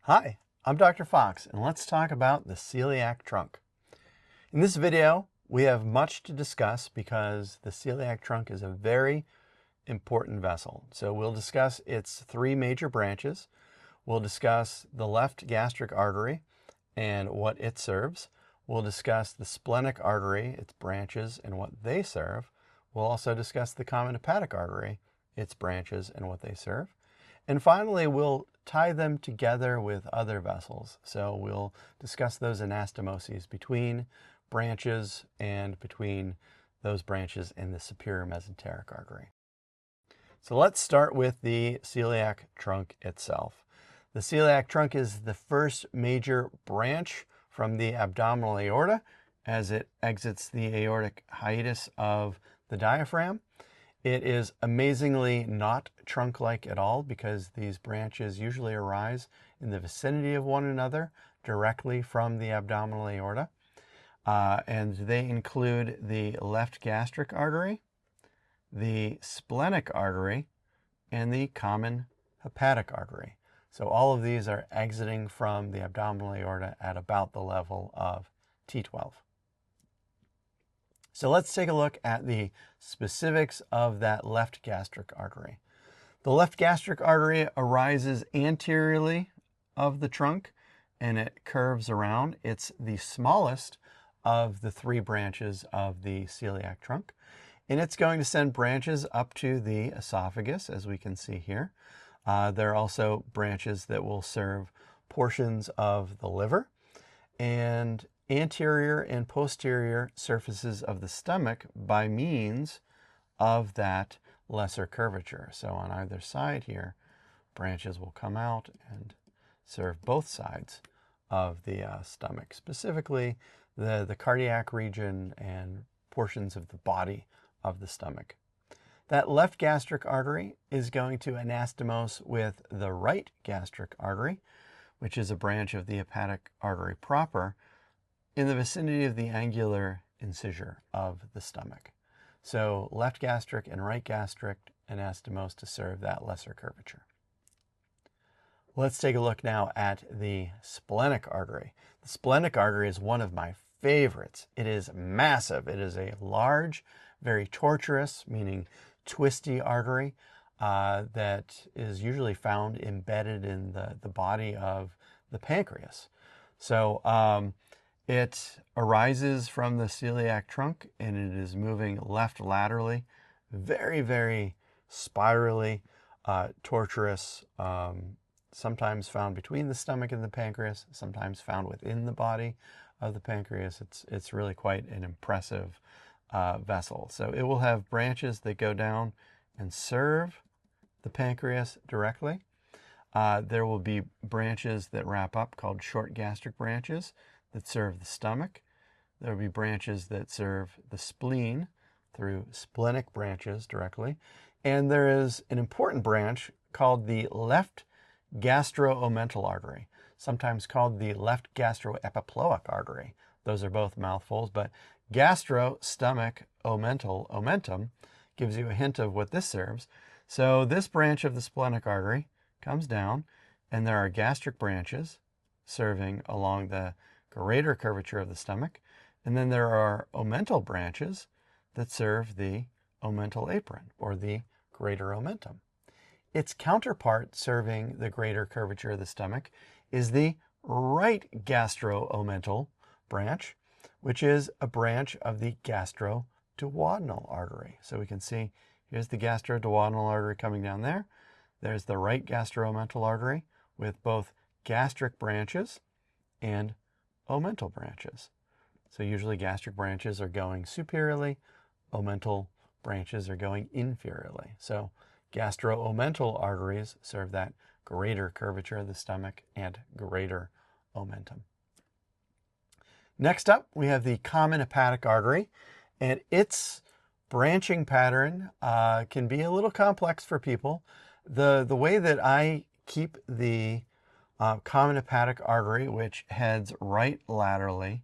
Hi, I'm Dr. Fox, and let's talk about the celiac trunk. In this video, we have much to discuss because the celiac trunk is a very important vessel. So we'll discuss its three major branches. We'll discuss the left gastric artery and what it serves. We'll discuss the splenic artery, its branches, and what they serve. We'll also discuss the common hepatic artery, its branches, and what they serve. And finally, we'll tie them together with other vessels. So we'll discuss those anastomoses between branches and between those branches and the superior mesenteric artery. So let's start with the celiac trunk itself. The celiac trunk is the first major branch from the abdominal aorta as it exits the aortic hiatus of the diaphragm. It is amazingly not trunk-like at all because these branches usually arise in the vicinity of one another directly from the abdominal aorta. And they include the left gastric artery, the splenic artery, and the common hepatic artery. So all of these are exiting from the abdominal aorta at about the level of T12. So let's take a look at the specifics of that left gastric artery. The left gastric artery arises anteriorly of the trunk and it curves around. It's the smallest of the three branches of the celiac trunk. And it's going to send branches up to the esophagus, as we can see here. There are also branches that will serve portions of the liver and anterior and posterior surfaces of the stomach by means of that lesser curvature. So on either side here, branches will come out and serve both sides of the stomach, specifically the cardiac region and portions of the body of the stomach. That left gastric artery is going to anastomose with the right gastric artery, which is a branch of the hepatic artery proper, in the vicinity of the angular incisure of the stomach. So left gastric and right gastric anastomose to serve that lesser curvature. Let's take a look now at the splenic artery. The splenic artery is one of my favorites. It is massive. It is a large, very tortuous, meaning twisty artery that is usually found embedded in the body of the pancreas. So it arises from the celiac trunk and it is moving left laterally, very, very spirally, tortuous, sometimes found between the stomach and the pancreas, sometimes found within the body of the pancreas. It's really quite an impressive vessel. So it will have branches that go down and serve the pancreas directly. There will be branches that wrap up called short gastric branches that serve the stomach. There will be branches that serve the spleen through splenic branches directly. And there is an important branch called the left gastro-omental artery, sometimes called the left gastroepiploic artery. Those are both mouthfuls, but gastro, stomach, omental, omentum gives you a hint of what this serves. So this branch of the splenic artery comes down, and there are gastric branches serving along the greater curvature of the stomach, and then there are omental branches that serve the omental apron, or the greater omentum. Its counterpart serving the greater curvature of the stomach is the right gastro-omental branch, which is a branch of the gastroduodenal artery. So we can see here's the gastroduodenal artery coming down there. There's the right gastro-omental artery with both gastric branches and omental branches. So usually gastric branches are going superiorly, omental branches are going inferiorly. So gastro-omental arteries serve that greater curvature of the stomach and greater omentum. Next up, we have the common hepatic artery, and its branching pattern can be a little complex for people. The way that I keep the common hepatic artery, which heads right laterally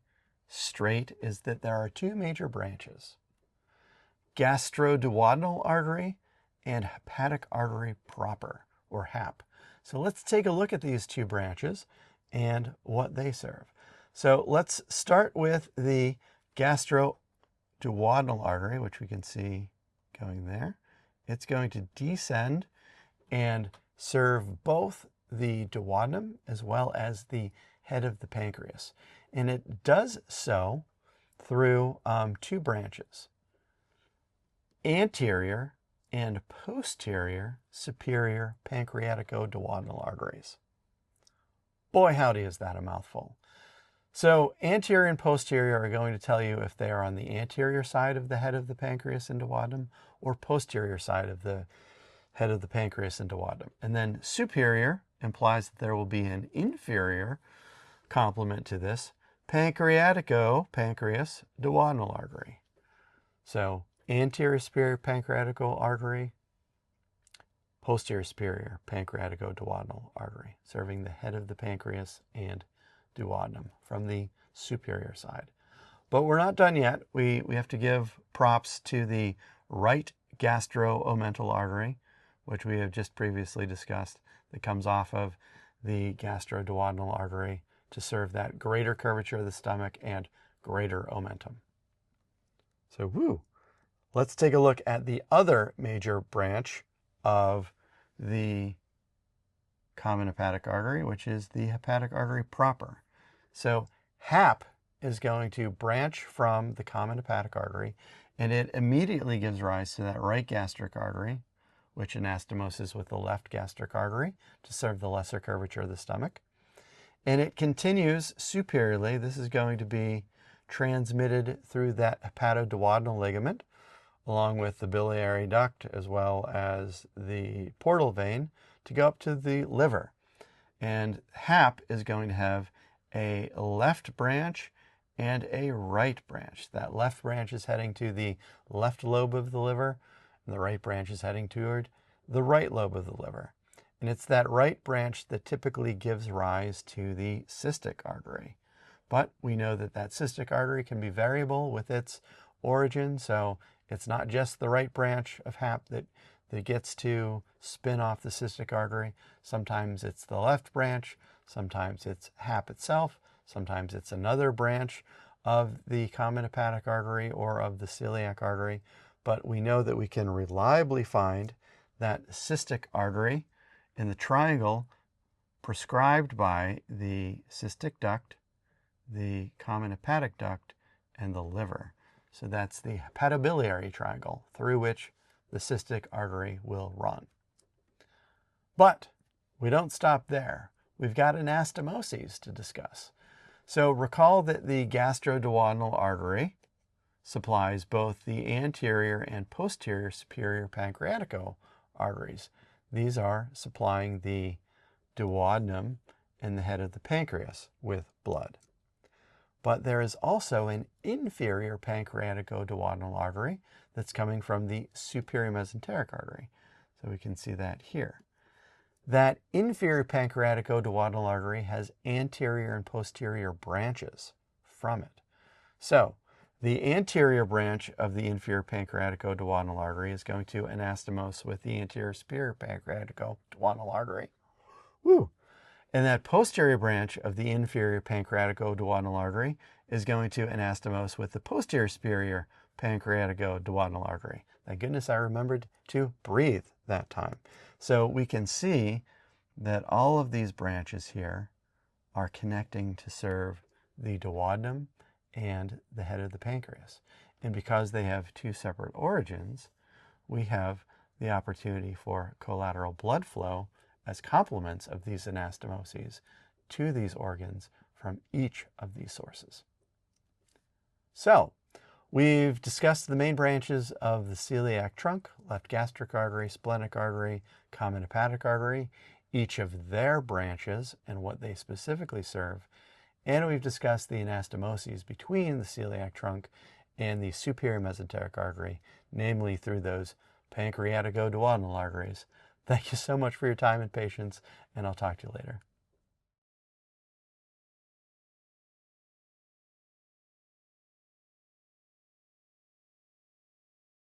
straight, is that there are two major branches: gastroduodenal artery and hepatic artery proper, or HAP. So let's take a look at these two branches and what they serve. So let's start with the gastroduodenal artery, which we can see going there. It's going to descend and serve both the duodenum as well as the head of the pancreas. And it does so through two branches, anterior and posterior superior pancreatico-duodenal arteries. Boy, howdy, is that a mouthful. So anterior and posterior are going to tell you if they are on the anterior side of the head of the pancreas and duodenum or posterior side of the head of the pancreas and duodenum. And then superior implies that there will be an inferior complement to this, pancreatico-pancreas duodenal artery. So anterior superior pancreatico artery, posterior superior pancreatico-duodenal artery, serving the head of the pancreas and duodenum from the superior side. But we're not done yet. We have to give props to the right gastro-omental artery, which we have just previously discussed, that comes off of the gastroduodenal artery to serve that greater curvature of the stomach and greater omentum. So, let's take a look at the other major branch of the common hepatic artery, which is the hepatic artery proper. So HAP is going to branch from the common hepatic artery, and it immediately gives rise to that right gastric artery, which anastomoses with the left gastric artery to serve the lesser curvature of the stomach. And it continues superiorly. This is going to be transmitted through that hepatoduodenal ligament, along with the biliary duct as well as the portal vein, to go up to the liver. And HAP is going to have a left branch and a right branch. That left branch is heading to the left lobe of the liver, and the right branch is heading toward the right lobe of the liver. And it's that right branch that typically gives rise to the cystic artery. But we know that that cystic artery can be variable with its origin, so it's not just the right branch of HAP that gets to spin off the cystic artery. Sometimes it's the left branch, sometimes it's HAP itself, sometimes it's another branch of the common hepatic artery or of the celiac artery. But we know that we can reliably find that cystic artery in the triangle prescribed by the cystic duct, the common hepatic duct, and the liver. So that's the hepatobiliary triangle through which the cystic artery will run. But we don't stop there. We've got anastomoses to discuss. So recall that the gastroduodenal artery supplies both the anterior and posterior superior pancreatico arteries. These are supplying the duodenum and the head of the pancreas with blood. But there is also an inferior pancreatico-duodenal artery that's coming from the superior mesenteric artery. So we can see that here. That inferior pancreatico-duodenal artery has anterior and posterior branches from it. So the anterior branch of the inferior pancreatico-duodenal artery is going to anastomose with the anterior superior pancreatico-duodenal artery. And that posterior branch of the inferior pancreatico-duodenal artery is going to anastomose with the posterior superior pancreatico-duodenal artery. Thank goodness I remembered to breathe that time. So we can see that all of these branches here are connecting to serve the duodenum and the head of the pancreas. And because they have two separate origins, we have the opportunity for collateral blood flow as complements of these anastomoses to these organs from each of these sources. So we've discussed the main branches of the celiac trunk: left gastric artery, splenic artery, common hepatic artery, each of their branches and what they specifically serve. And we've discussed the anastomoses between the celiac trunk and the superior mesenteric artery, namely through those pancreatico-duodenal arteries. Thank you so much for your time and patience, and I'll talk to you later.